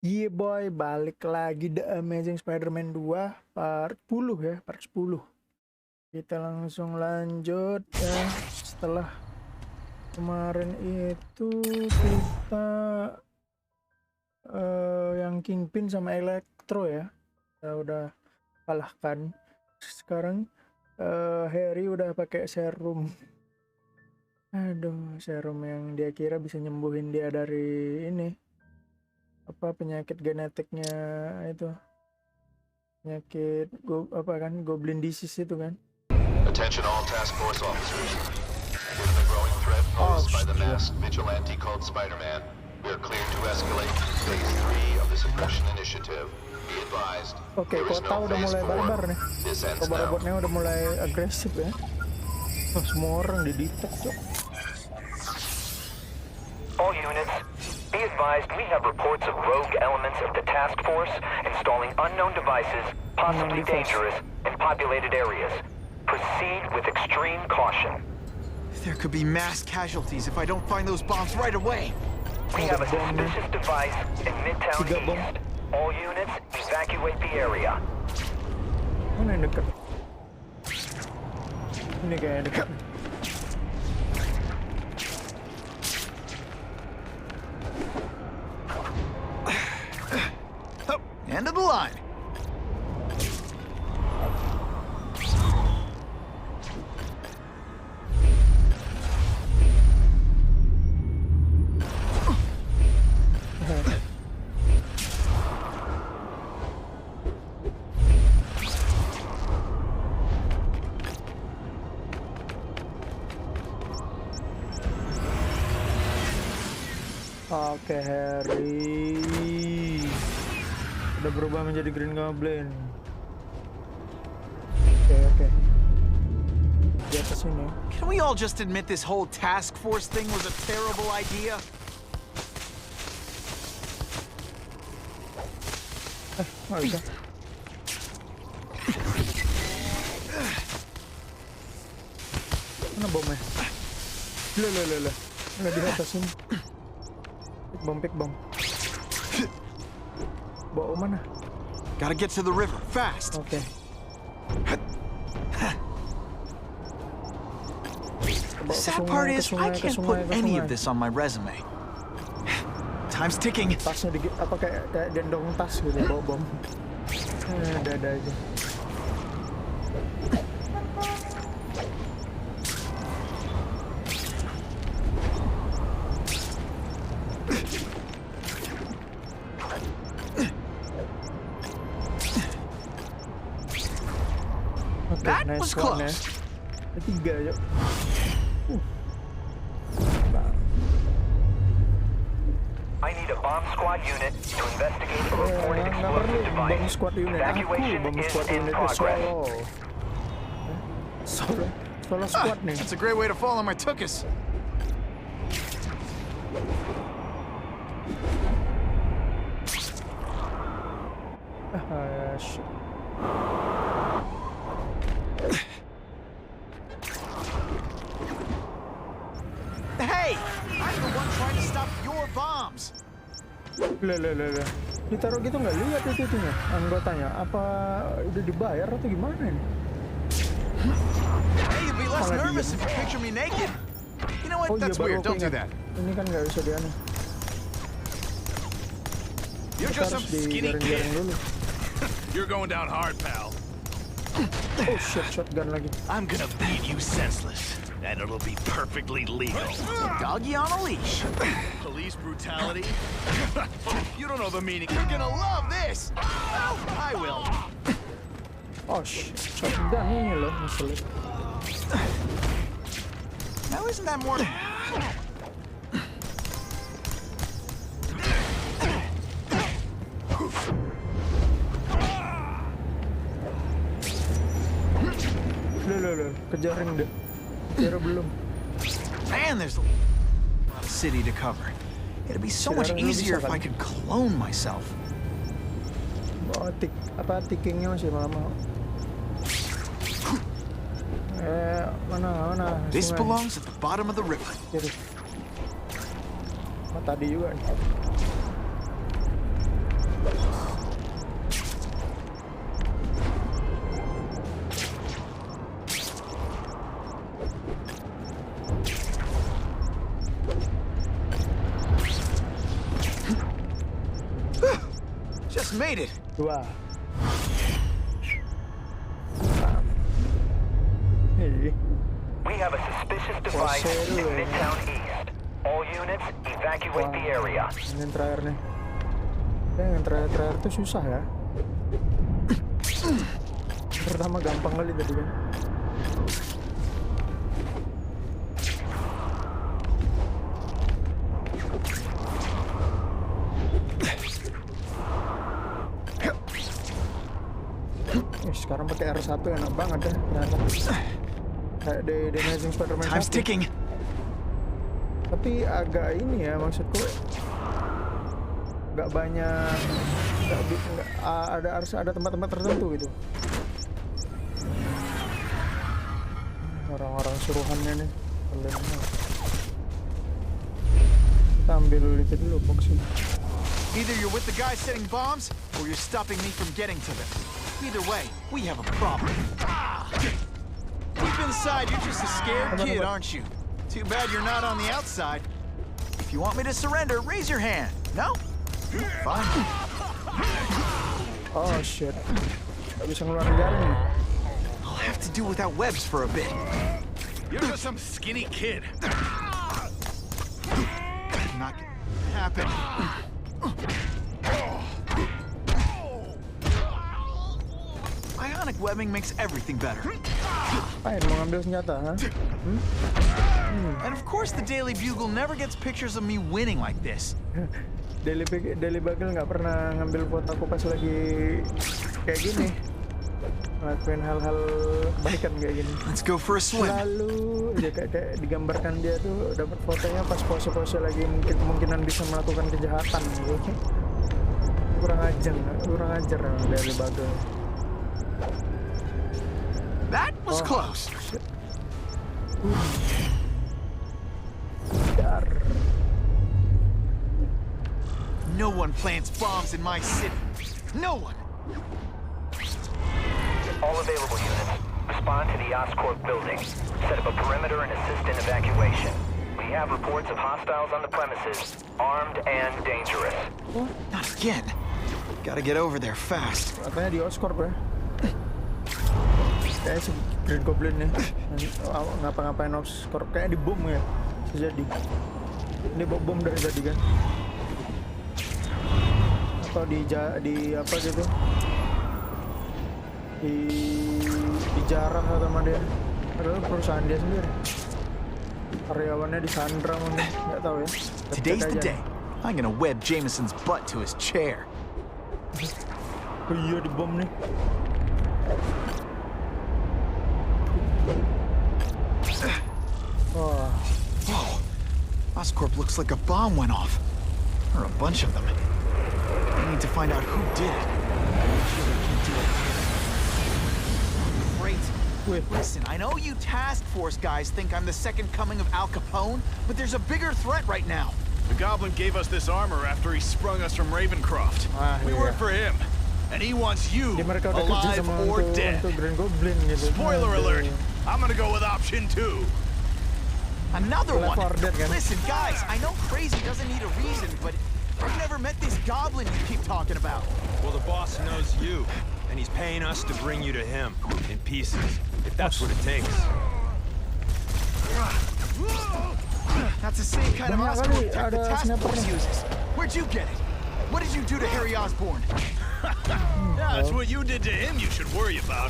Iya boy, balik lagi The Amazing Spider-Man 2 part 10 ya, part 10. Kita langsung lanjut ya. Setelah kemarin itu kita yang Kingpin sama Electro ya, kita udah kalahkan. Sekarang Harry udah pakai serum. Aduh, serum yang dia kira bisa nyembuhin dia dari ini, apa penyakit genetiknya itu, penyakit goblin disease itu kan. Attention all task force officers. Given the growing threat posed by the masked vigilante called Spider-Man, we are cleared to escalate phase 3 of the suppression initiative. Be advised. Oke, kota udah mulai barbar nih. Robot-robotnya udah mulai agresif ya. Semua orang didetek tuh. All units, be advised we have reports of rogue elements of the task force installing unknown devices, possibly dangerous, in populated areas. Proceed with extreme caution. There could be mass casualties if I don't find those bombs right away. We have a suspicious device in Midtown East. All units, evacuate the area. Mana yang dekat? Ini kayak dekat. End of the line. Oke, Harry udah berubah menjadi Green Goblin. Oke. Di atas ini. Can we all just admit this whole task force thing was a terrible idea? Nggak bisa. Mana bomnya? Lah. Nggak di atas ini. Pick bom. Bawa mana? Gotta get to the river fast. Oke. The sad part is I can't put any of this on my resume. Time's ticking. Tasnya kayak gendong tas gitu, bawa bom. Ada aja. That was close. Ketiga, yuk. I need a bomb squad unit to investigate a reported explosive device. Bomb squad unit. Evacuation Bomb is squad in unit progress. Solo squad nih. That's a great way to fall on my tuchus. Shit. Hey, I'm the one trying to stop your bombs. Lah. Ditaruh gitu nggak lihat itunya anggotanya. Apa udah dibayar atau gimana nih? Hey, you'd be less nervous if you picture me naked. You know what? That's weird. Don't do that. Ini kan nggak bisa dianu. You're just some skinny kid. Dulu. You're going down hard, pal. Oh shit, shotgun lagi. I'm gonna beat you senseless, and it'll be perfectly legal. Doggy on a leash. Police brutality? You don't know the meaning. You're gonna love this! I will. Oh shit, shotgun ini loh, ngeselin. Now isn't that more... Loh, kejaring deh. Kira belum. Man, there's a lot of city to cover. It'd be so much easier if I could clone myself. Oh, tickingnya masih lama. Mana? This belongs at the bottom of the river. Tadi juga nih. Just made it. 2. Hei. We have a suspicious device in Midtown East. All units, evacuate the area. Ini yang terakhir nih. Yang terakhir tuh susah ya. Pertama gampang kali tadi kan. Sekarang pakai R1 enak banget ya ternyata. Kayak di Amazing Spider-Man 1. Time's ticking. Tapi agak ini ya, maksudku nggak banyak, ada tempat-tempat tertentu gitu. Orang-orang suruhannya nih. Kita ambil itu dulu boxing. Either you're with the guys setting bombs, or you're stopping me from getting to them. Either way, we have a problem. Deep inside, you're just a scared kid, aren't you? Too bad you're not on the outside. If you want me to surrender, raise your hand. No? Fine. Oh shit. Gak bisa ngeluarin jalan nih. I'll have to do without webs for a bit. You're just some skinny kid. Not gonna happen. Ionic webbing makes everything better. Apain mau ngambil senjata, ha? And of course the Daily Bugle never gets pictures of me winning like this. Daily Bugle nggak pernah ngambil foto aku pas lagi kayak gini, ngelakuin hal-hal kebaikan kayak gini. Let's go for a swim. Lalu ya kayak digambarkan dia tuh dapat fotonya pas pose-pose lagi kemungkinan bisa melakukan kejahatan gitu. Kurang ajar Daily Bugle. That was close. No one plants bombs in my city. No one. All available units, respond to the Oscorp building. Set up a perimeter and assist in evacuation. We have reports of hostiles on the premises, armed and dangerous. Not again. Gotta get over there fast. Katanya di Oscorp ya. Kayaknya si Green Goblin nih ngapa-ngapain Oscorp, kayak di bom ya. Jadi ini bom dari tadi kan, atau di apa gitu, dijarah sama dia, padahal perusahaan dia sendiri, karyawannya disandra mungkin, nggak tahu ya. Today's the day. I'm gonna web Jameson's butt to his chair. Oh iya, di bom nih. Whoa. Oscorp looks like a bomb went off. Or a bunch of them. I need to find out who did it. Great. Listen, I know you task force guys think I'm the second coming of Al Capone, but there's a bigger threat right now. The Goblin gave us this armor after he sprung us from Ravencroft. We work for him, and he wants you alive or dead. Spoiler alert, I'm gonna go with option 2. Another one! Listen, guys, I know crazy doesn't need a reason, but I've never met this Goblin you keep talking about. Well, the boss knows you, and he's paying us to bring you to him, in pieces, if that's what it takes. That's the same kind of Oscorp tech the task force uses. Where'd you get it? What did you do to Harry Osborn? That's what you did to him you should worry about.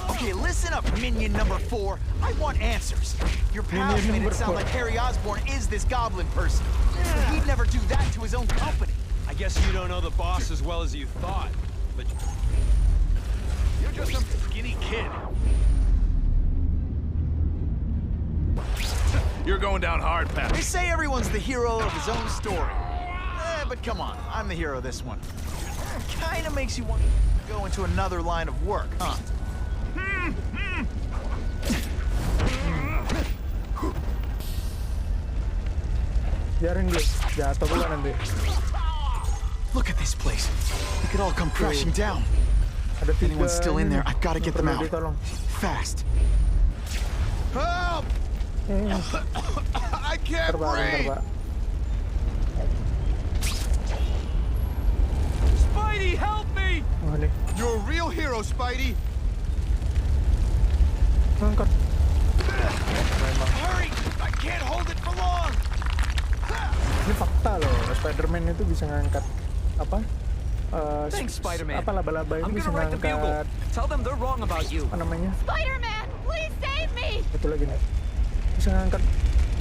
Okay, listen up, minion number 4. I want answers. Your pals made it sound like Harry Osborn is this Goblin person. But he'd never do that to his own company. I guess you don't know the boss as well as you thought, but... You're just some skinny kid. You're going down hard, pal. They say everyone's the hero of his own story. But come on, I'm the hero of this one. Kinda makes you want to go into another line of work, huh? Biarin dia jatuh pula nanti. Look at this place. It could all come crashing down. If anyone's still in there, I've got to get them out. Fast. Help! I can't breathe! go, Spidey. Ngangkat. Hurry! I can't hold it for long. Ini fakta loh, Spider-Man itu bisa ngangkat apa? Thanks, Spider-Man. Apa laba-laba itu I'm bisa gonna write the bugle. ngangkat Tell them they're wrong about you. apa namanya? Spider-Man, please save me! Itu lagi nih. Bisa ngangkat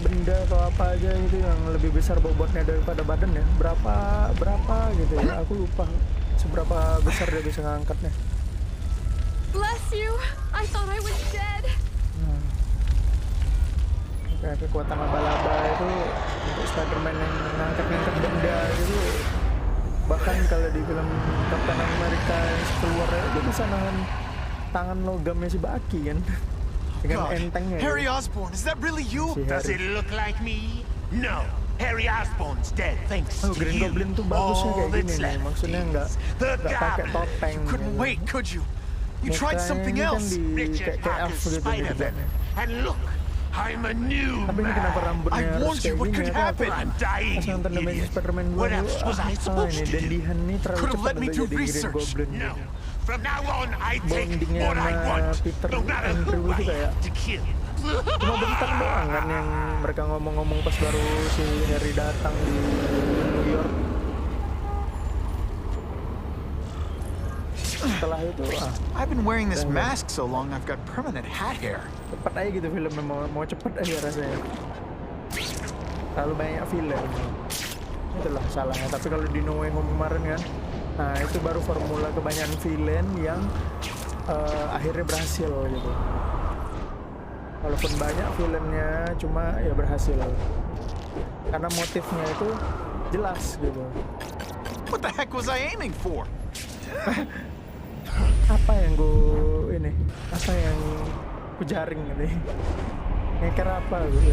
benda atau apa aja gitu yang lebih besar bobotnya daripada badan ya. Berapa gitu ya. Aku lupa seberapa besar dia bisa ngangkatnya. Bless you. I thought I was dead. Kayak kekuatan laba-laba itu untuk Spider-Man yang ngangkat-ngangkat benda gitu. Bahkan kalau di film Captain America yang keluar itu bisa nahan tangan logamnya si Bucky kan. Dengan God. entengnya. Harry Osborn, is that really you? Si Does Harry. it look like me? No. Harry Osborn's dead, thanks Oh, to Green you. Goblin tuh bagusnya All kayak gini that's nih. left Maksudnya is nggak the pakai Goblin. topeng. Couldn't gitu. wait, could you? You tried Mukanya something ini kan else. di Richard kayak elf Parker's gitu Spider-Man. gitu. And look, I'm a new Tapi ini kenapa man. rambutnya I harus warned you, kayak what gini could ya? happen? I'm dying, Pas you nonton The Amazing idiot. Spider-Man 2 What dulu, else was I supposed ini to do? dendihan nih terlalu Could've cepat led me untuk to jadi Green research. Goblin. No. From now on, I take Bondingnya what I sama want, Peter no matter Andrew who itu I kayak have to kill. cuma bentar doang kan yang mereka ngomong-ngomong pas baru si Harry datang di New York. Setelah itu I've been wearing this mask so long I've got permanent hat hair. cepet aja gitu filmnya, mau cepet aja rasanya. Terlalu banyak film. Itulah salahnya. Tapi kalau di No Way Home kemarin kan, nah itu baru formula kebanyakan villain yang akhirnya berhasil gitu. Walaupun banyak filmnya, cuma ya berhasil. Karena motifnya itu jelas gitu. What the heck was I aiming for? Apa yang gue ini? Apa yang ku jaring gitu? Ngeker apa gitu?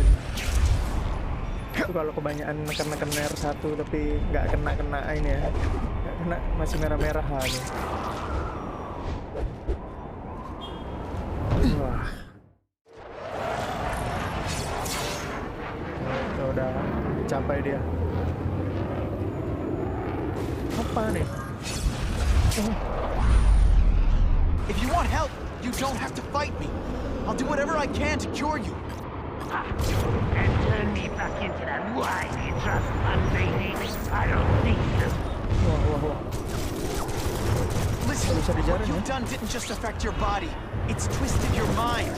Itu kalau kebanyakan neken-neken R1 tapi nggak kena ini ya, nggak kena, masih merah-merah gitu. Wah. Udah capai dia. Apa nih? If you want help, you don't have to fight me. I'll do whatever I can to cure you. And turn me back into that whiny, trust unbaby. I don't think so. Wah. Listen, Bisa dijaring, what you've ya? done didn't just affect your body. It's twisted your mind.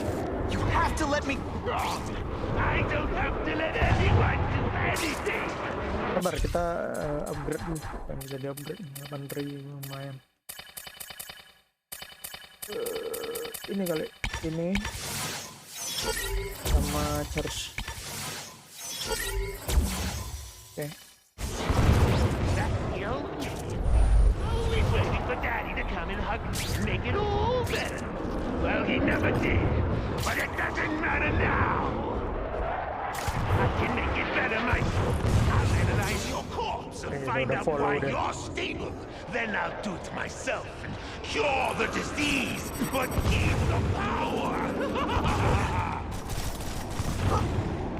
You have to let me... I don't have to let anyone do anything. Sabar, kita upgrade dulu. Kan bisa di upgrade 8.000 lumayan. Ini kali, ini sama charge. Oke. That's the only always waiting for Daddy to come and hug me and make it all better. Well, he never did, but it doesn't matter now. I can make it better myself. I'll analyze your corpse and find out why you're stable. Then I'll do it myself and cure the disease, but keep the power.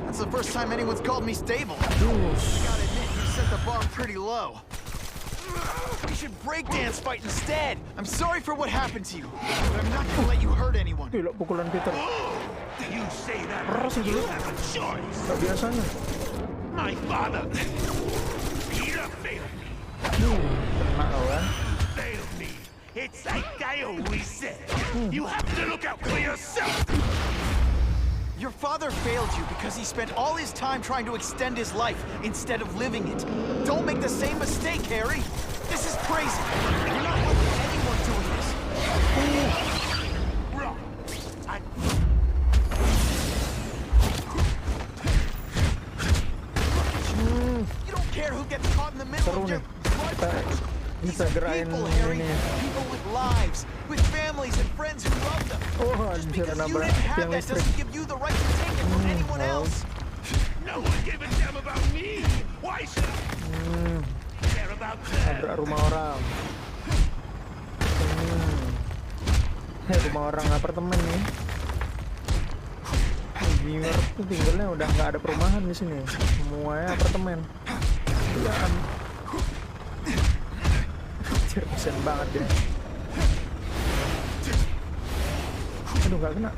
That's the first time anyone's called me stable. Gotta admit, you set the bar pretty low. We should breakdance fight instead. I'm sorry for what happened to you, but I'm not gonna let you hurt anyone. Gila, pukulan Peter. You say that Keras like itu. you have a choice. Gak biasanya. My father, Peter failed me. Kena kau kan. Failed me. It's like I always said. You have to look out for yourself. Your father failed you because he spent all his time trying to extend his life instead of living it. Don't make the same mistake, Harry. This is crazy. You're not helping anyone doing this. Wrong. You don't care who gets caught in the middle Seru of your nih. Kita These bisa are gerakin people, Harry. ini. People with lives, with families and friends who love them. Oh, Just anjir, because you nabrak didn't have tiang that listrik. doesn't give you the right to take it from anyone else. No one gave a damn about me. Why should I care about them? Nabrak rumah orang. Rumah orang apartemen nih. Di New York tuh tinggalnya udah nggak ada perumahan di sini, semuanya apartemen. Iya kan? Kasian banget ya. Aduh, nggak kena.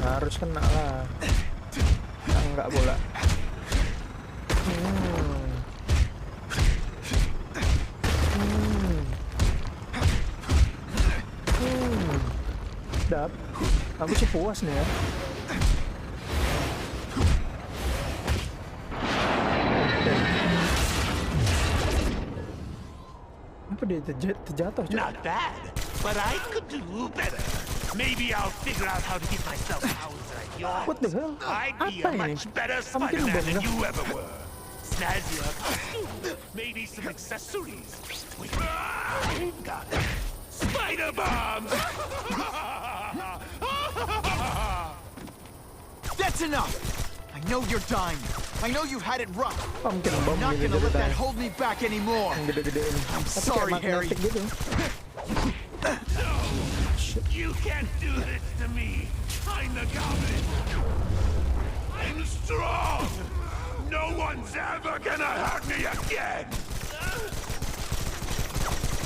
Harus kena lah. Nggak bola. Dap. Aku sih puas nih ya. Apa dia terjatuh? Not bad, but I could do better. Maybe I'll figure out how to get myself powers like yours. What the hell? I'd be Apa a ini? much better Spider-Man than you ever were. Snazzier costume, maybe some accessories. Wait, I've got it. Spider bombs! That's enough! I know you're dying. I know you've had it rough. Pumpkin I'm bomb not ini gonna let that ceritanya. hold me back anymore. Yang gede-gede ini. I'm Tapi sorry, kayak Harry. magnetic gitu. You can't do this to me. I'm the Goblin. I'm strong. No one's ever gonna hurt me again.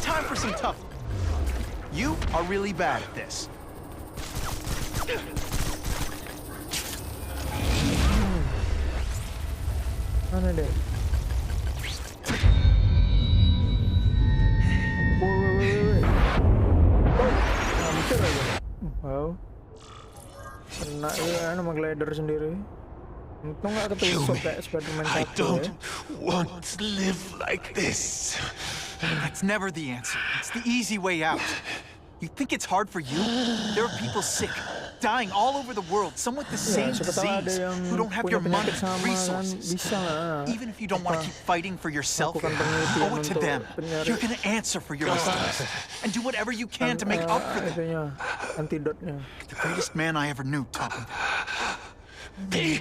Time for some tough. You are really bad at this. Mana deh? Hampir aja. Wow. Kena ya nama glider sendiri. Untung nggak ketusuk kayak Spider-Man 1 ya. Want to live like this. That's never the answer. It's the easy way out. You think it's hard for you? There are people sick, dying all over the world, some with the same siapa tahu ada disease, yang who don't have punya your money, penyakit sama kan, resources. bisa lah. Even if you don't want to keep fighting for yourself, Lakukan penelitian owe it to untuk them. penyari- You're gonna answer for your mistakes and do whatever you can to make up for them. Itunya, antidotnya. The greatest man I ever knew taught me that.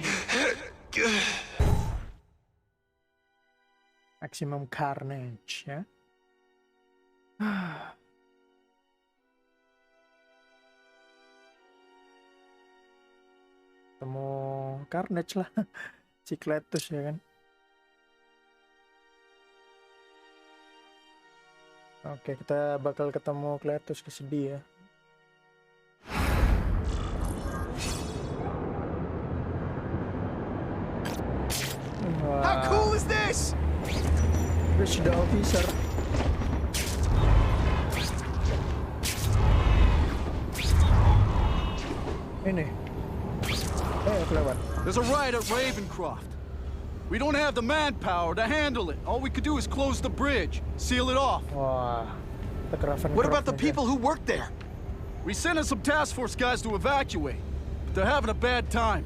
Maximum carnage ya. Ketemu carnage lah. Si Cletus ya kan. Oke, kita bakal ketemu Cletus, kesedih ya. How cool is this? Reach the officer. Ini. Kelewat. There's a riot at Ravencroft. We don't have the manpower to handle it. All we could do is close the bridge, seal it off. Wah. Kita ke Ravencroft What about the nih, people who work there? We sent in some task force guys to evacuate, but they're having a bad time.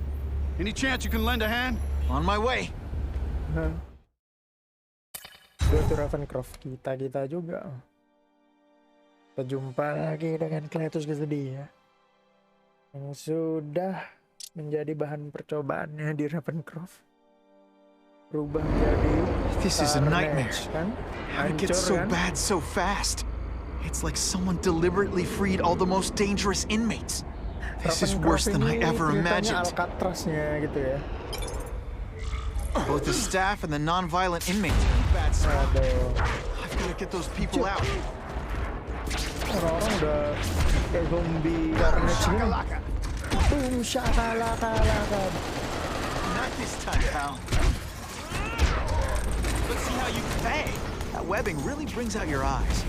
Any chance you can lend a hand? On my way. Go to Ravencroft, kita juga. Kita jumpa lagi dengan Cletus kesedih ya. Yang sudah menjadi bahan percobaannya di Ravencroft. Berubah menjadi This is a nightmare. kan? How did it get Hancur, so kan? bad so fast? It's like someone deliberately freed all the most dangerous inmates. This is worse than I ever imagined. Alcatraznya gitu ya. Both the staff and the non-violent inmates are in a bad spot. Aduh. I've got to get those people out. Orang-orang udah kayak zombie carnage gini. Boom shakalaka. Not this time, pal. Let's see how you bang. That webbing really brings out your eyes.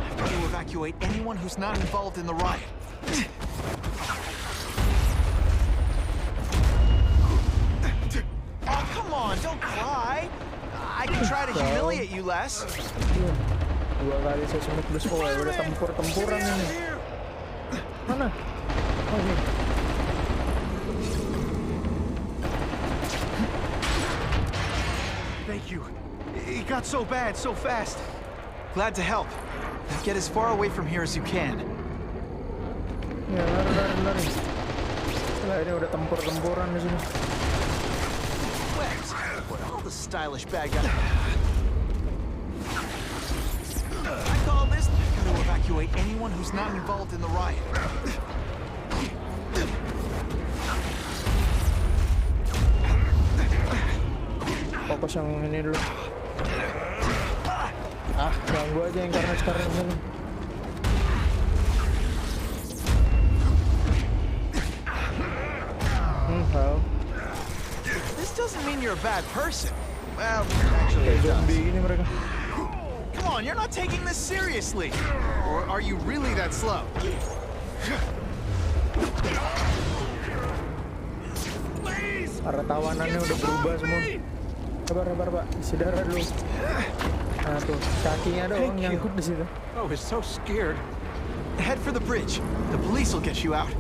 I've got to evacuate anyone who's not involved in the riot. Oh, come on, don't cry. I can try to humiliate you less. Dua kali saya semut besok ya, udah tempur-tempuran ini. Mana? Oh ini. Thank you. It got so bad so fast. Glad to help. Now get as far away from here as you can. Ya lari. Setelah ini udah tempur-tempuran di sini. Webs, what all the stylish bad guys. I call this. Got to evacuate anyone who's not involved in the riot. Pasang ini dulu. Ganggu aja yang karena sekarang ini. How? This doesn't mean you're a bad person. Well, actually, it does. Zombie ini mereka. Come on, you're not taking this seriously. Or are you really that slow? Para tawanannya udah berubah semua. Sabar, Pak. Isi darah dulu. Nah tuh, kakinya doang nyangkut di situ. I was so scared. Head for the bridge. The police will get you out.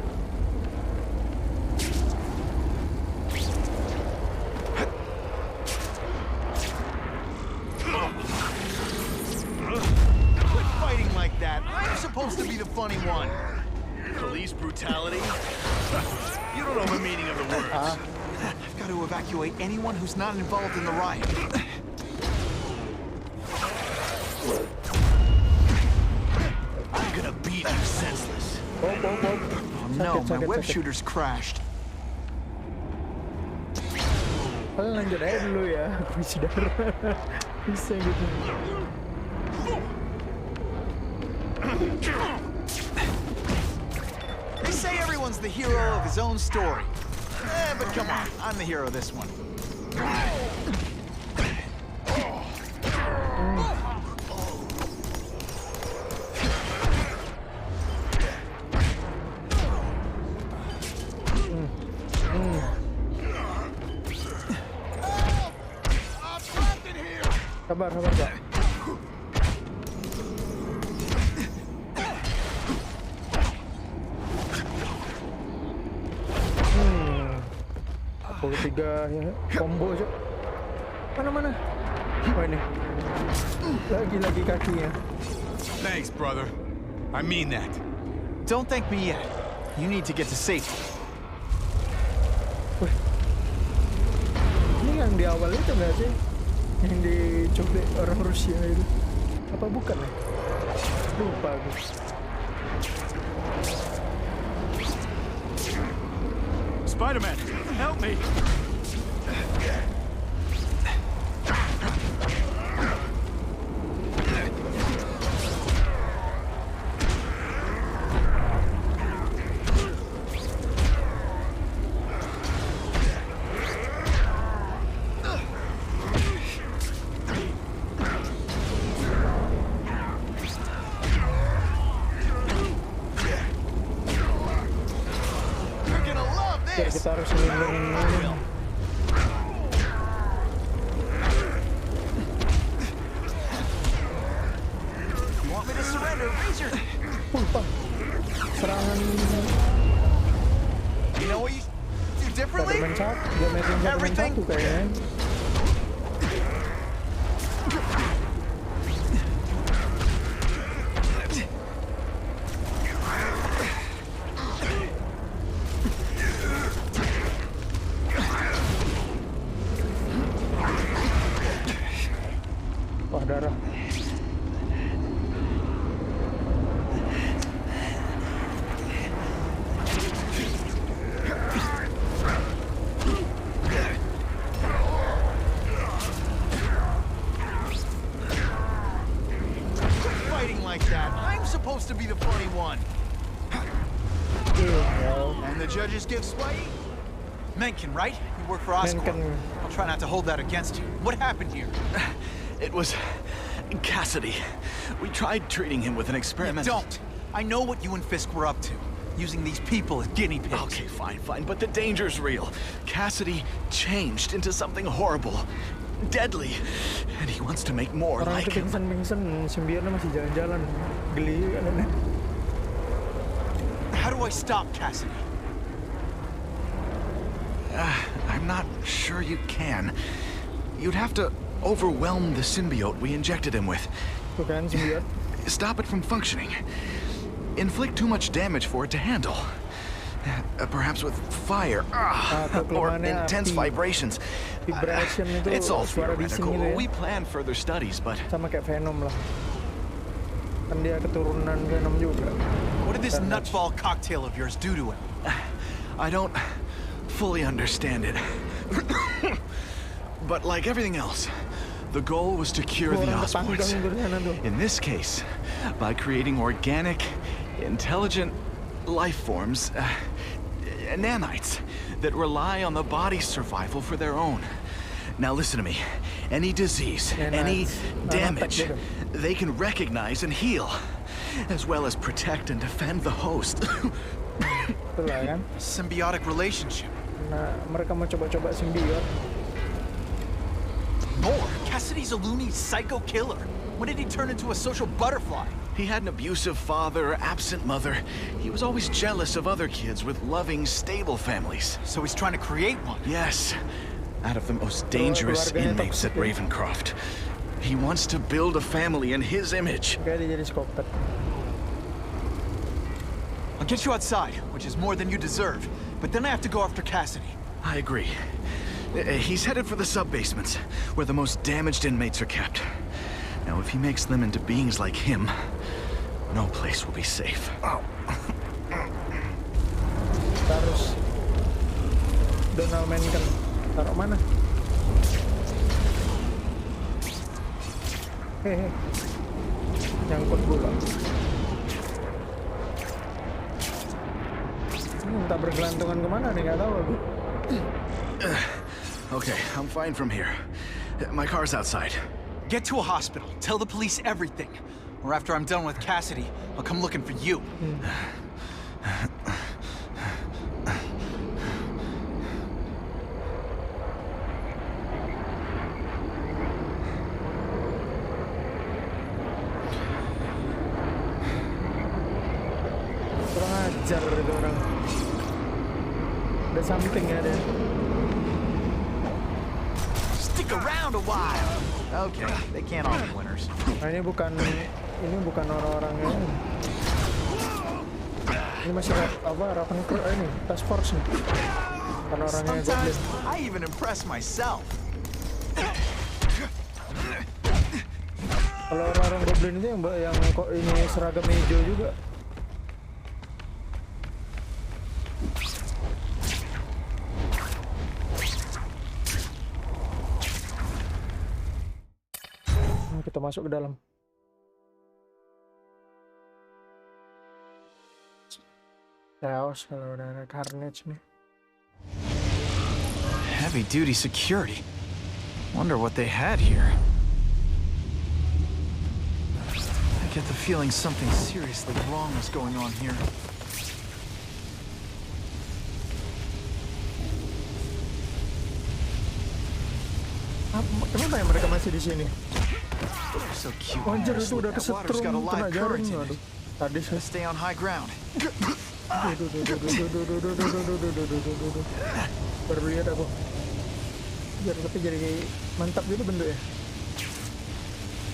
Quit fighting like that. I'm supposed to be the funny one. Police brutality? You don't know the meaning of the words. I've got to evacuate anyone who's not involved in the riot. I'm gonna beat you senseless. Oh no, my web shooter's crashed. Lanjut aja dulu ya, aku isi darah. Bisa gitu. They say everyone's the hero of his own story. But come on, I'm the hero of this one. Sabar, Pak. Ketiga ya, combo cok. Mana? Oh ini. Lagi kakinya. Thanks, brother. I mean that. Don't thank me yet. You need to get to safety. Wih. Ini yang di awal itu nggak sih? Yang diculik orang Rusia itu. Apa bukan ya? Lupa aku. Spider-Man, help me! Kita harus melindungi ini. Want me to surrender? Razor. Serangan. You know what you do differently? Everything. Kayaknya. Darah. Fighting like that. I'm supposed to be the funny one. And the judges give sway? Mencken, right? You work for Oscorp. I'll try not to hold that against you. What happened here? It was Cassidy. We tried treating him with an experiment. Don't! I know what you and Fisk were up to. Using these people as guinea pigs. Okay, fine. But the danger's real. Cassidy changed into something horrible. Deadly. And he wants to make more like him. Pingsan, simbionnya masih jalan-jalan. Geli kan. How do I stop Cassidy? I'm not sure you can. You'd have to overwhelm the symbiote we injected him with. Bukan symbiote. Stop it from functioning. Inflict too much damage for it to handle. Perhaps with fire or intense vibrations. Vibration itu it's all suara bising theoretical. gitu ya. We planned further studies, but sama kayak Venom lah. Kan dia keturunan Venom juga. What did this nutball cocktail of yours do to him? I don't fully understand it. But like everything else, the goal was to cure the Osborns. In this case, by creating organic, intelligent life forms, nanites, that rely on the body's survival for their own. Now listen to me. Any disease, any damage, they can recognize and heal, as well as protect and defend the host. Symbiotic relationship. Nah, mereka mau coba-coba simbiot. More? Cassidy's a loony psycho killer. When did he turn into a social butterfly? He had an abusive father, absent mother. He was always jealous of other kids with loving, stable families. So he's trying to create one? Yes. Out of the most dangerous inmates at Ravencroft. He wants to build a family in his image. I'll get you outside, which is more than you deserve. But then I have to go after Cassidy. I agree. He's headed for the sub-basements, where the most damaged inmates are kept. Now, if he makes them into beings like him, no place will be safe. Terus Donald Mencken taruh mana? Hehe, nyangkut bola. Minta bergelantungan kemana nih, nggak tahu aku. Okay, I'm fine from here. My car's outside. Get to a hospital. Tell the police everything. Or after I'm done with Cassidy, I'll come looking for you. Kurang ajar itu orang. Ada something ya deh. Stick around a while. Okay, they can't all be winners. Nah, ini bukan orang-orang yang ini masih Ravencroft ini task force nih. Bukan orangnya Goblin. I even impress myself. Kalau orang-orang Goblin itu yang kok ini seragam hijau juga. Kita masuk ke dalam. Chaos kalau udah ada Carnage nih. Heavy duty security. Wonder what they had here. I get the feeling something seriously wrong is going on here. Kenapa ya mereka masih di sini? So cute. Anjir, itu udah kesetrum, kena jarum. Aduh. Tadi saya stay on high ground. Baru lihat aku. Tapi jadi mantap gitu bentuknya.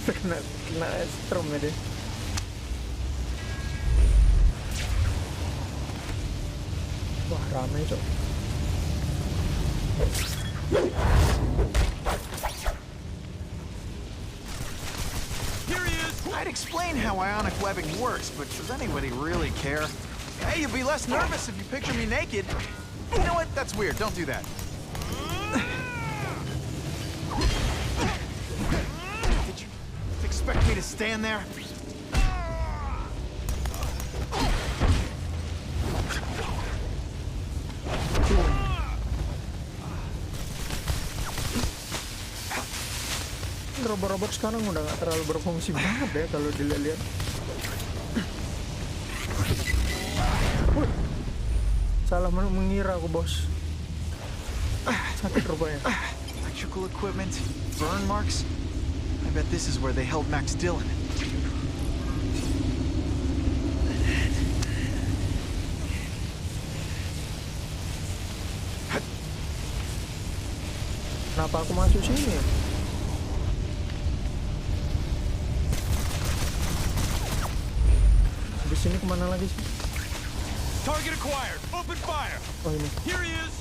Kena strum ya deh. Wah, rame cok. I'd explain how ionic webbing works, but does anybody really care? Hey, you'd be less nervous if you picture me naked. You know what? That's weird. Don't do that. Did you expect me to stand there? Robot-robot sekarang udah nggak terlalu berfungsi banget ya kalau dilihat-lihat. Salah mengira aku, bos. Sakit rupanya. Electrical equipment, burn marks. I bet this is where they held Max Dillon. Kenapa aku masuk sini? Di sini kemana lagi sih? Target acquired. Open fire. Oh, ini. Here he is.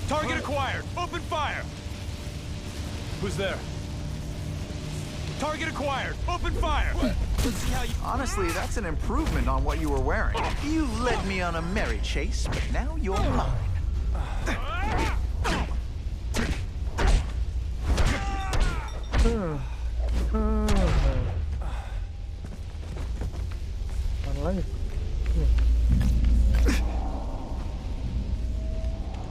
Target acquired. Open fire. Who's there? Target acquired. Open fire. Honestly, that's an improvement on what you were wearing. You led me on a merry chase, but now you're mine. Mana lagi?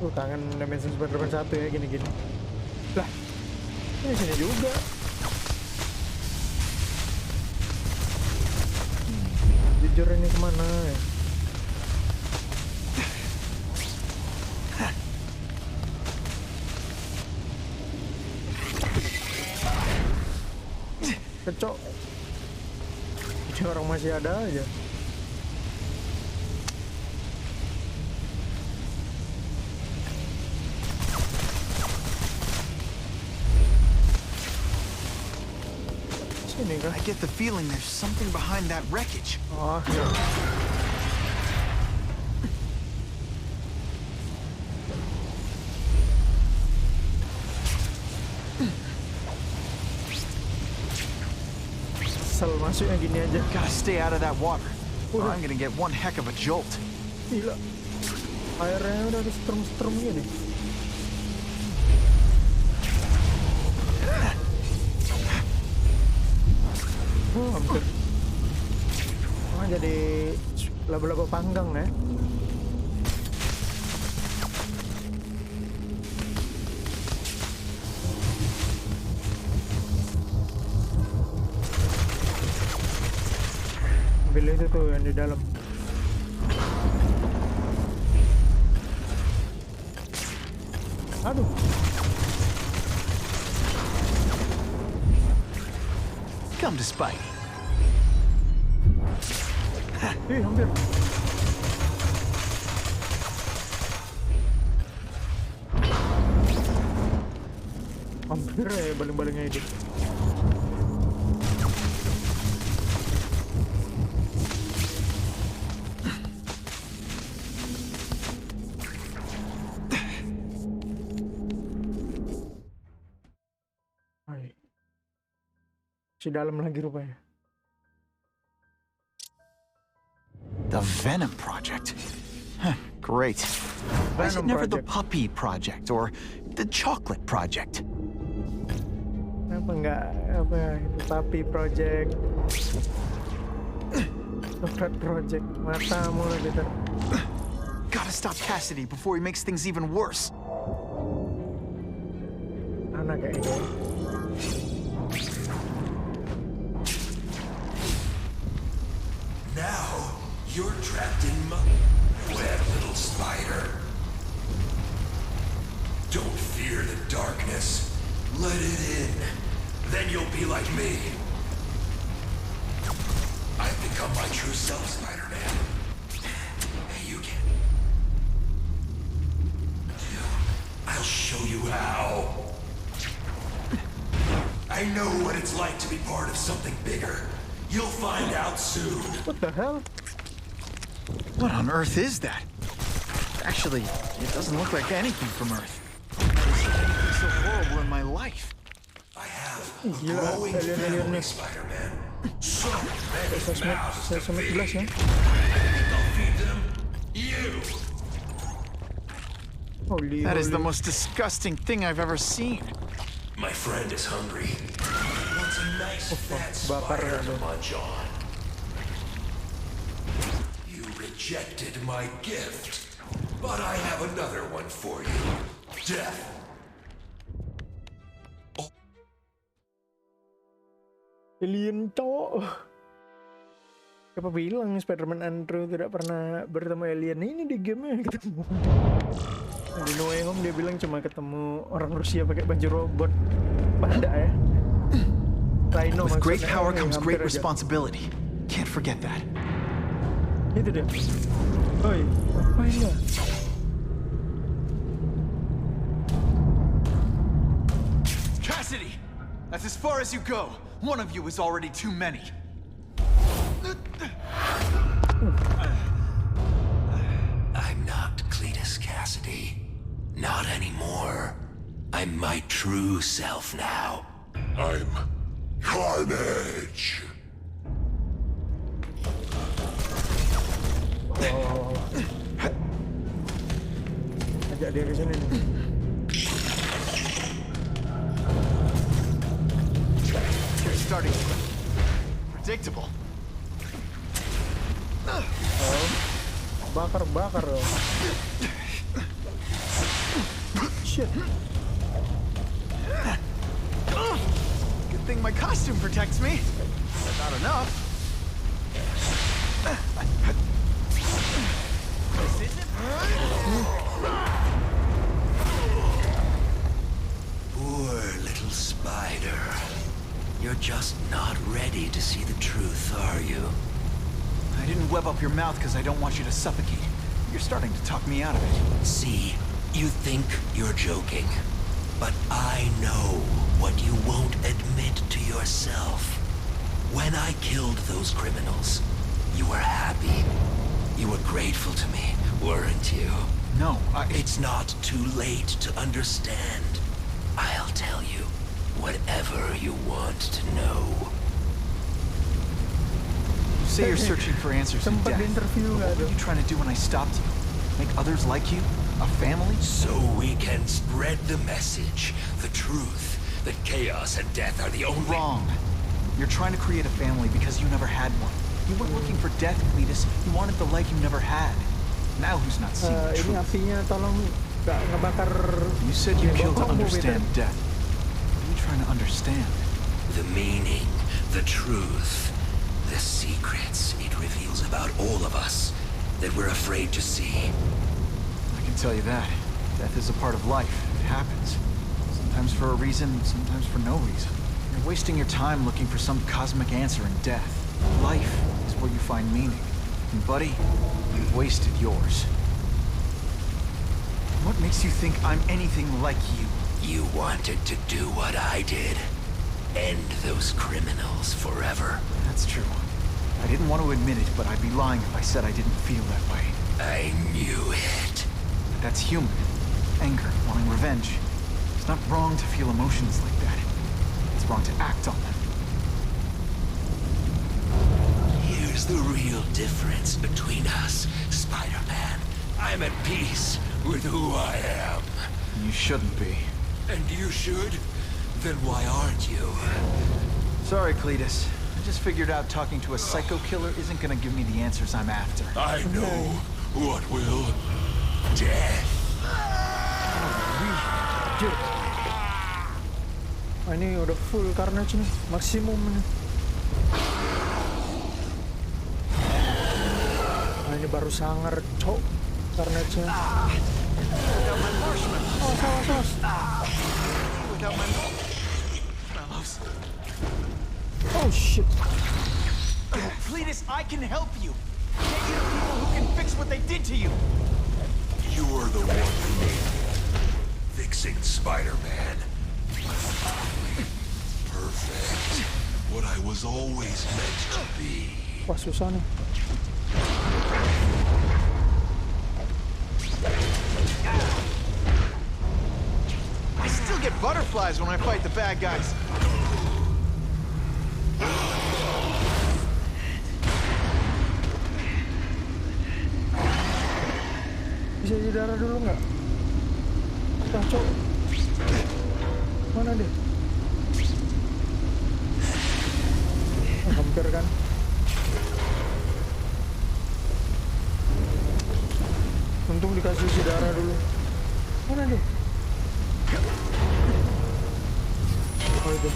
Kangen Dimension Spider-Man 1 ya, gini-gini. Lah, ini sini juga. Jujur ini kemana ya? Kecok. Ini orang masih ada aja. I get the feeling there's something behind that wreckage. Oh, ya. Sel masuknya gini aja. Gotta stay out of that water, or I'm gonna get one heck of a jolt. Gila. Airnya udah setrum-setrum gini. Oh, hampir. Oh, jadi laba-laba panggang ya. Ambil itu tuh yang di dalam. Aduh. Come to Spike. Hampir. Hampir ya baling-balingnya hidup. Si dalam lagi rupanya. The Venom Project. Huh, great. Why is it never the Puppy Project or the Chocolate Project? Kenapa enggak itu Puppy Project, Chocolate Project, matamu lagi ter. Gotta stop Cassidy before he makes things even worse. Anak kayak gitu. Now, you're trapped in my web, little spider. Don't fear the darkness. Let it in. Then you'll be like me. I've become my true self, Spider-Man. Hey, you can. I'll show you how. I know what it's like to be part of something bigger. You'll find out soon. What the hell? What on earth is that? Actually, it doesn't look like anything from Earth. There's anything so horrible in my life. I have a growing family, Spider-Man. So many mouths to feed. I'll feed them you. That is the most disgusting thing I've ever seen. My friend is hungry. Wants a nice fat spider to munch on. You rejected my gift, but I have another one for you. Death. Alien cowok. Siapa bilang Spider-Man Andrew tidak pernah bertemu alien? Ini di game-nya ketemu. Di No Way Home dia bilang cuma ketemu orang Rusia pakai baju robot. Banda ya. Rhino, with great power comes great responsibility. Can't forget that. Itu dia. Oi, ngapain ya? Cassidy! That's as far as you go. One of you is already too many. I'm not Cletus Cassidy. Not anymore. I'm my true self now. I'm Carnage. nggak dia kesini nih? You're starting predictable. Oh, bakar loh. Shit. Good thing my costume protects me. But not enough. This isn't. Poor little spider. You're just not ready to see the truth, are you? I didn't web up your mouth because I don't want you to suffocate. You're starting to talk me out of it. See, you think you're joking. But I know what you won't admit to yourself. When I killed those criminals, you were happy. You were grateful to me, weren't you? No, It's not too late to understand. I'll tell you whatever you want to know. You say you're searching for answers in Sempat death. di-interview But nggak what were tuh? you trying to do when I stopped you? Make others like you? A family? So we can spread the message, the truth, that chaos and death are the only... Wrong. You're trying to create a family because you never had one. You weren't looking for death, Cletus. You wanted the life you never had. Now who's not seeing the Ini truth? apinya tolong nggak ngebakar. You said you ini killed to bokongmu, understand Peter. death. What are you trying to understand? The meaning, the truth, the secrets it reveals about all of us that we're afraid to see. I can tell you that. Death is a part of life. It happens. Sometimes for a reason, sometimes for no reason. You're wasting your time looking for some cosmic answer in death. Life is where you find meaning. And buddy, you've wasted yours. What makes you think I'm anything like you? You wanted to do what I did. End those criminals forever. That's true. I didn't want to admit it, but I'd be lying if I said I didn't feel that way. I knew it. But that's human. Anger, wanting revenge. It's not wrong to feel emotions like that. It's wrong to act on them. Here's the real difference between us, Spider-Man. I'm at peace with who I am. You shouldn't be. And you should? Then why aren't you? Sorry, Cletus. I just figured out talking to a psycho killer isn't gonna give me the answers I'm after. I know what will. Death. Ini udah full carnage nih, maksimum nih. Ini baru sangar, cok, carnage-nya. Oh, saus. Oh shit. Cletus, I can help you. Get you to people who can fix what they did to you. You're the one who needs fixing Spider-Man. Perfect. What I was always meant to be. Wah, susah nih. I still get butterflies when I fight the bad guys. Bisa di darah dulu nggak? Cok. Mana deh? Oh, hampir kan? Untung dikasih isi darah dulu. Mana deh? Oh itu.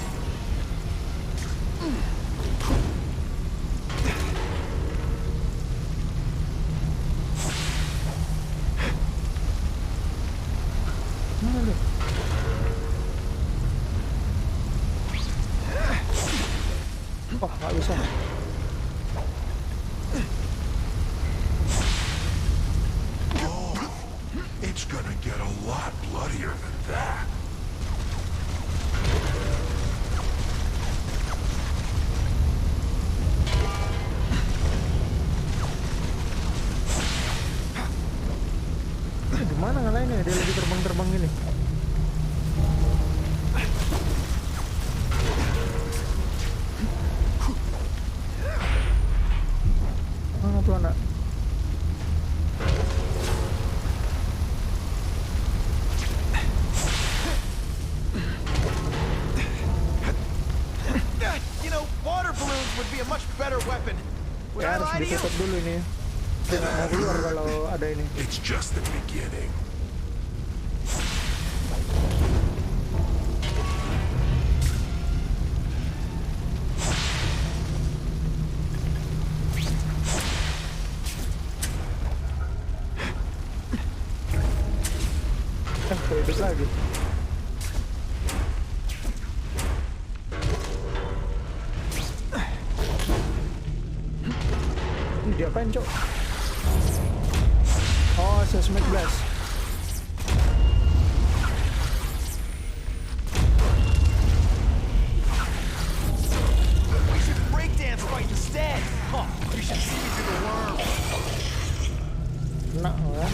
Mana deh? Wah, nggak bisa. It's gonna get a lot bloodier than that. Gimana ngalahinnya? Dia lagi terbang-terbang gini. Mana tuh anak? lie to you? Ditutup dulu ini. Dia nggak mau keluar kalau ada ini. It's just the beginning. Hidup lagi. Ini dia apaan, Cok? Oh, seismic blast. We should breakdance fight instead. Huh, you should see me through the worm. Kena kan?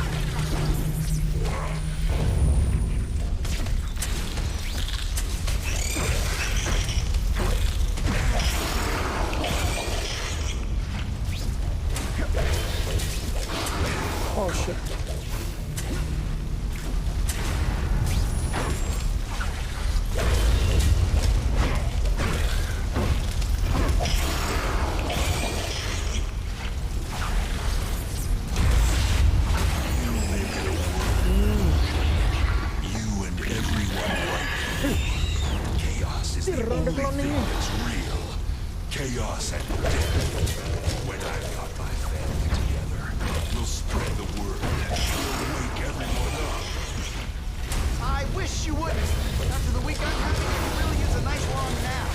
Oh shit. Chaos and death. When I've got my family together, we'll spread the word. We'll wake everyone up. I wish you wouldn't. After the week I'm having, I could really use a nice long nap.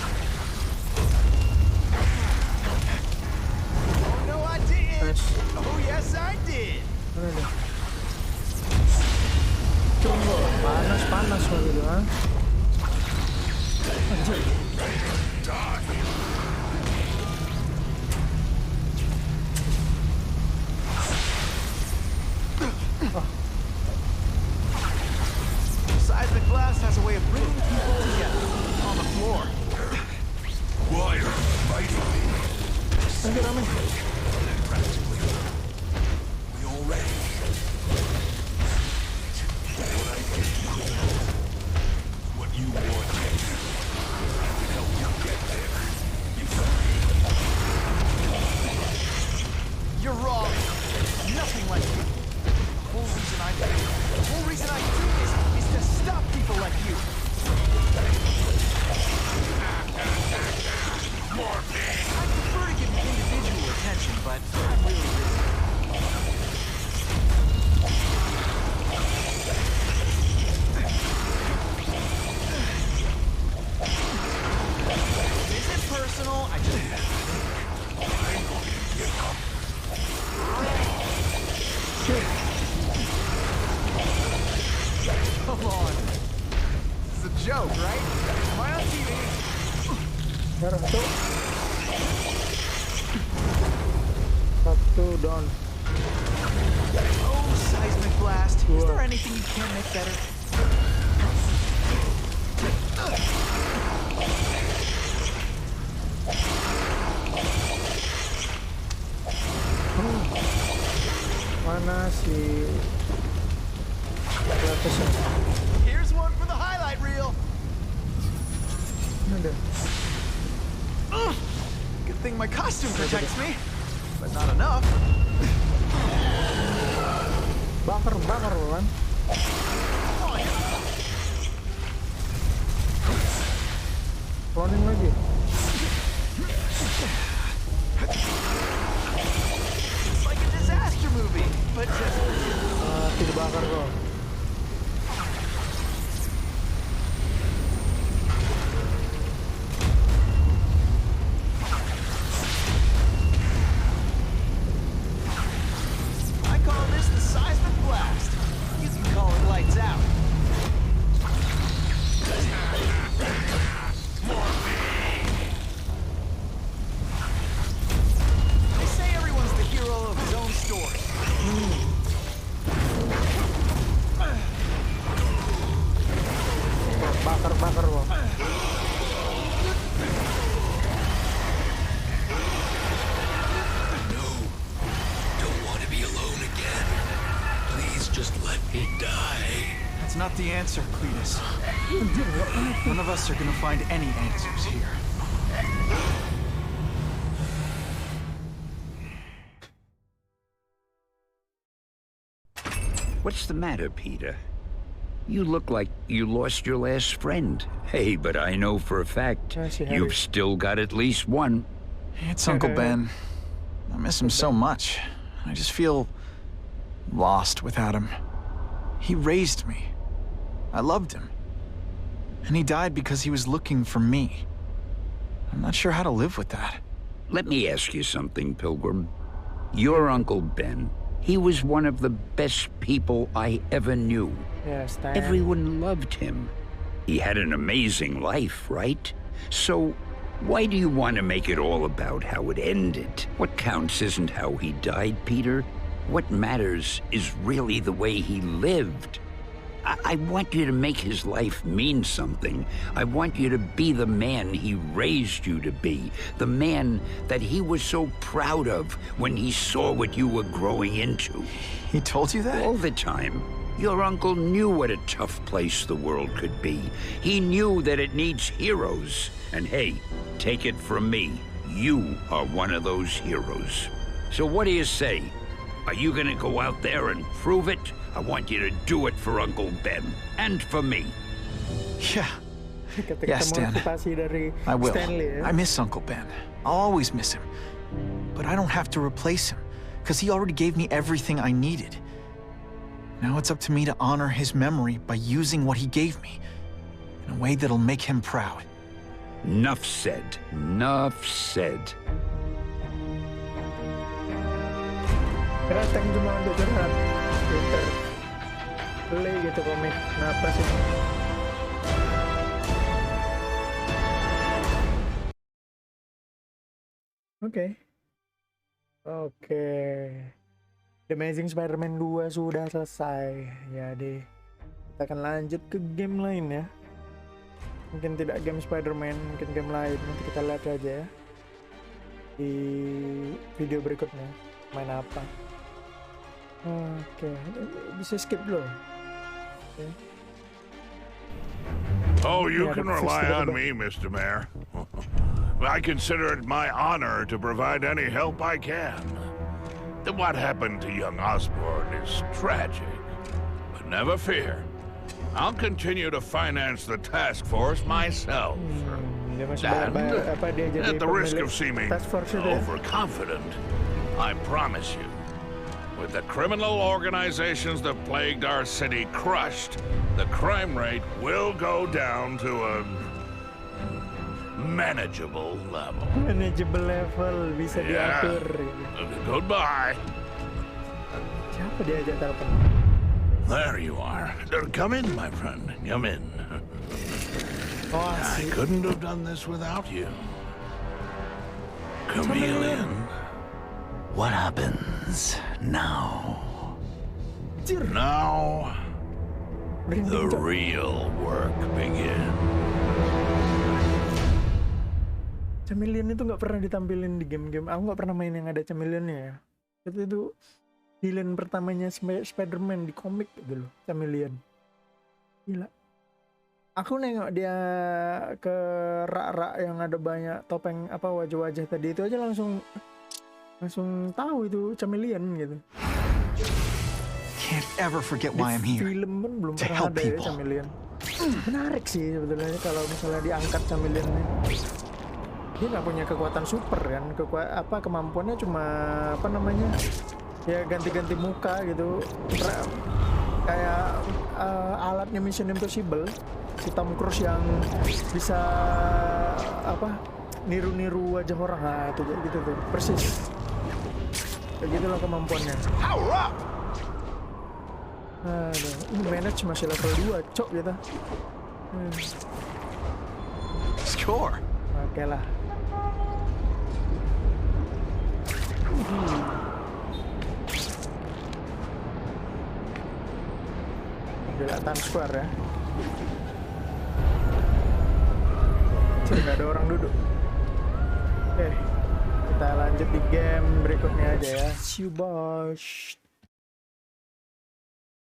Oh no, I didn't. Oh yes, I did. Panas lagi tuh, ha? Anjir. Seismic blast has a way of bringing people together on the floor. Why are you fighting me? Practically. We already. What I can do. What you want to do. I can help you get there. You You're wrong. Nothing like you. The whole reason I do this is to stop people like you. more pain. I prefer to give you individual attention, but I'm really busy. Is it personal? I just... I'm going to give up. Come on. This is a joke, right? Am I on TV? Satu down. Oh, seismic blast. Is there anything you can make better? Mana si Lapesnya? Here's one for the highlight reel. Ada. Good thing my costume protects me, but not enough. Bakar kan? Oh, yeah. Cloning lagi. It's like a disaster movie, but just... Tidak bakar kok. I call this the seismic blast. You can call it lights out. They say everyone's the hero of his own story. Bakar kok. Don't want to be alone again. Please just let me die. That's not the answer, Cletus. None of us are gonna find any answers here. What's the matter, Peter? You look like you lost your last friend. Hey, but I know for a fact you've still got at least one. It's Uncle Ben. I miss him so much. I just feel lost without him. He raised me. I loved him. And he died because he was looking for me. I'm not sure how to live with that. Let me ask you something, Pilgrim. Your Uncle Ben, he was one of the best people I ever knew. Yes, everyone loved him. He had an amazing life, right? So, why do you want to make it all about how it ended? What counts isn't how he died, Peter. What matters is really the way he lived. I want you to make his life mean something. I want you to be the man he raised you to be. The man that he was so proud of when he saw what you were growing into. He told you that? All the time. Your uncle knew what a tough place the world could be. He knew that it needs heroes. And hey, take it from me, you are one of those heroes. So what do you say? Are you gonna go out there and prove it? I want you to do it for Uncle Ben, and for me. Yeah. Yes, Dan. I will. I miss Uncle Ben. I'll always miss him. But I don't have to replace him, because he already gave me everything I needed. Now it's up to me to honor his memory by using what he gave me, in a way that'll make him proud. Enough said. Enough said. Datang cuma untuk curhat, Twitter, beli gitu komik, kenapa sih? Oke. The Amazing Spider-Man 2 sudah selesai. Jadi kita akan lanjut ke game lain ya. Mungkin tidak game Spider-Man, mungkin game lain. Nanti kita lihat aja ya di video berikutnya main apa. Oke, bisa skip dulu. Okay. Oh, you can rely on me, Mr. Mayor. I consider it my honor to provide any help I can. What happened to young Osborn is tragic, but never fear. I'll continue to finance the task force myself. And, at the risk of seeming overconfident, I promise you, with the criminal organizations that plagued our city crushed, the crime rate will go down to a manageable level. Manageable level, bisa diatur. Goodbye. Siapa diajak telepon? There you are. Come in, my friend. Come in. I couldn't have done this without you. Chameleon. What happens now? Now, the real work begins. Chameleon itu nggak pernah ditampilin di game-game. Aku nggak pernah main yang ada Chameleonnya ya. Itu villain pertamanya Spider-Man di komik gitu loh, Chameleon. Gila. Aku nengok dia ke rak-rak yang ada banyak topeng apa wajah-wajah tadi itu aja langsung tahu itu Chameleon gitu. Can't ever forget why I'm here. Film pun belum pernah ada ya Chameleon. Menarik sih sebetulnya kalau misalnya diangkat Chameleonnya. Dia nggak punya kekuatan super kan, kemampuannya cuma apa namanya ya ganti-ganti muka gitu, kayak alatnya Mission Impossible, si Tom Cruise yang bisa apa niru-niru wajah orang, nah itu gitu tuh persis. Kayak gitulah kemampuannya. Aduh, ini manage masih level 2, cok gitu. Score. Oke lah. Kelihatan square ya. Nggak ada orang duduk. Oke, kita lanjut di game berikutnya aja ya. See you boys.